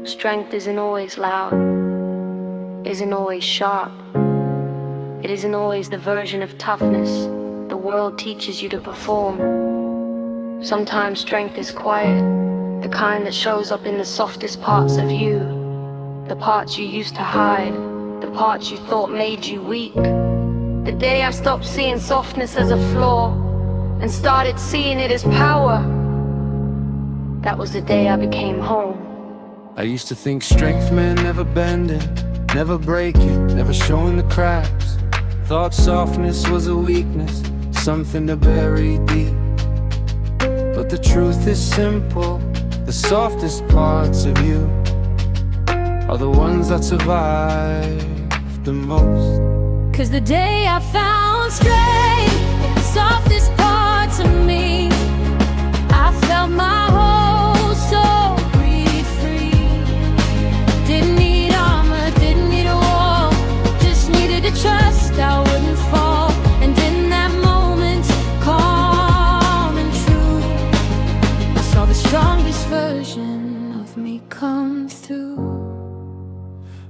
Strength isn't always loud, isn't always sharp. It isn't always the version of toughness the world teaches you to perform. Sometimes strength is quiet, the kind that shows up in the softest parts of you, the parts you used to hide, the parts you thought made you weak. The day I stopped seeing softness as a flaw and started seeing it as power, that was the day I became home. I used to think strength meant never bending, never breaking, never showing the cracks. Thought softness was a weakness, something to bury deep. But the truth is simple, the softest parts of you are the ones that survive the most. 'Cause the day I found strength in the softest parts of me, I felt my whole soul breathe free. Didn't need armor, didn't need a wall, just needed to trust I wouldn't fall. And in that moment, calm and true, I saw the strongest version of me come through.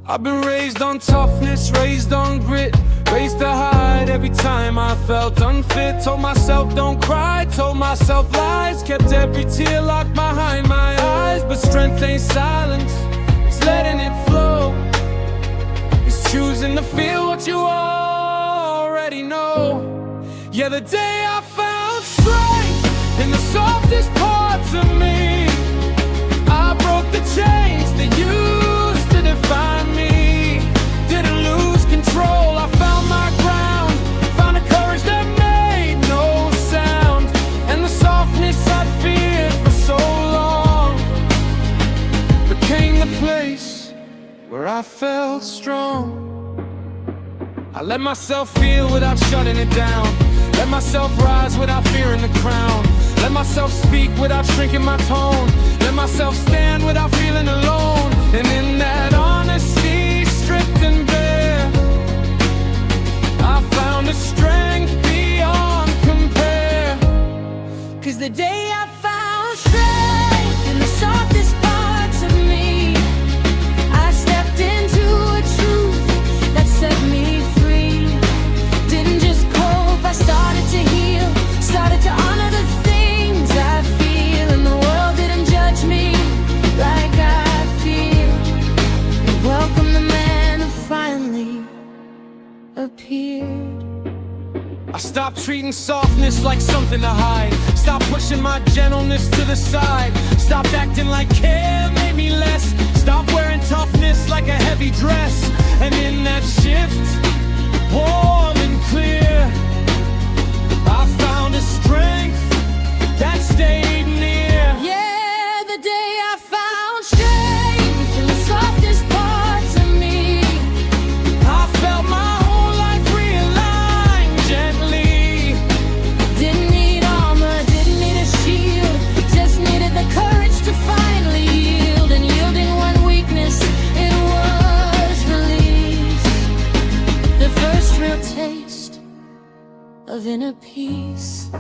I've been raised on toughness, raised on grit, raised to hide every time I felt unfit. Told myself don't cry, told myself lies, kept every tear locked behind my eyes. But strength ain't silence, it's letting it flow. It's choosing to feel what you already know. Yeah, the day I found strength in the softest parts of me, I broke the chains that used to define me. Didn't lose control, I found my ground, found a courage that made no sound. And the softness I'd feared for so long became the place where I felt strong. I let myself feel without shutting it down, let myself rise without fearing the crown, let myself speak without shrinking my tone, let myself stand without feeling alone. And in that honesty, stripped and bare, I found a strength beyond compare. 'Cause the day I found strength in the softest parts of me, I stepped into a truth that set me free. Didn't just cope, I started to heal, started to honor the things I feel. And the world didn't judge me like I feel. It welcomed the man who finally appeared. I stopped treating softness like something to hide, stopped pushing my gentleness to the side, stopped acting like care made me less, stopped wearing toughness like a heavy dress. And in that shift, warm and clear, I found a strength that stayed near. Yeah, the day I found strength in the softest parts of me, I felt my whole life realign gently. didn't need armor, didn't need a shield, just needed the courage to finally yield. And yielding one weakness, it was release, the first real taste of inner peace.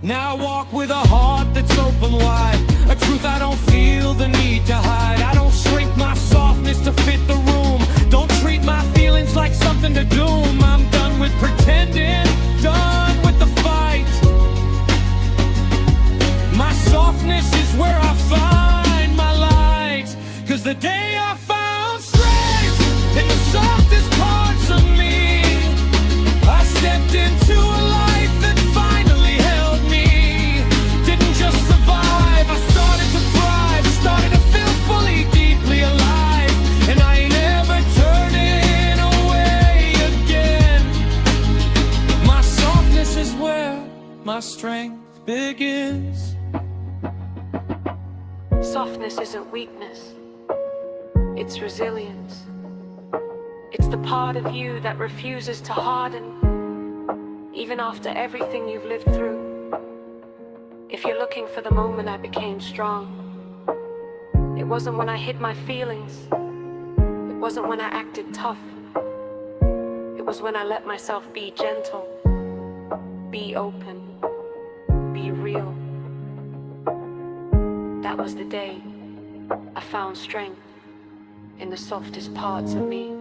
Now I walk with a heart that's open wide, a truth I don't feel the need to hide. I don't shrink my softness to fit the room, don't treat my feelings like something to doom. I'm done with pretending, done with the fight. My softness is where I find my light. 'Cause the day I found strength in the softest parts of me, I stepped into a life that finally held me. Didn't just survive, I started to thrive, started to feel fully, deeply alive. And I ain't ever turning away again. My softness is where my strength begins. Softness isn't weakness, it's resilience. It's the part of you that refuses to harden, even after everything you've lived through. If you're looking for the moment I became strong, it wasn't when I hid my feelings, it wasn't when I acted tough, it was when I let myself be gentle, be open, be real. That was the day I found strength in the softest parts of me.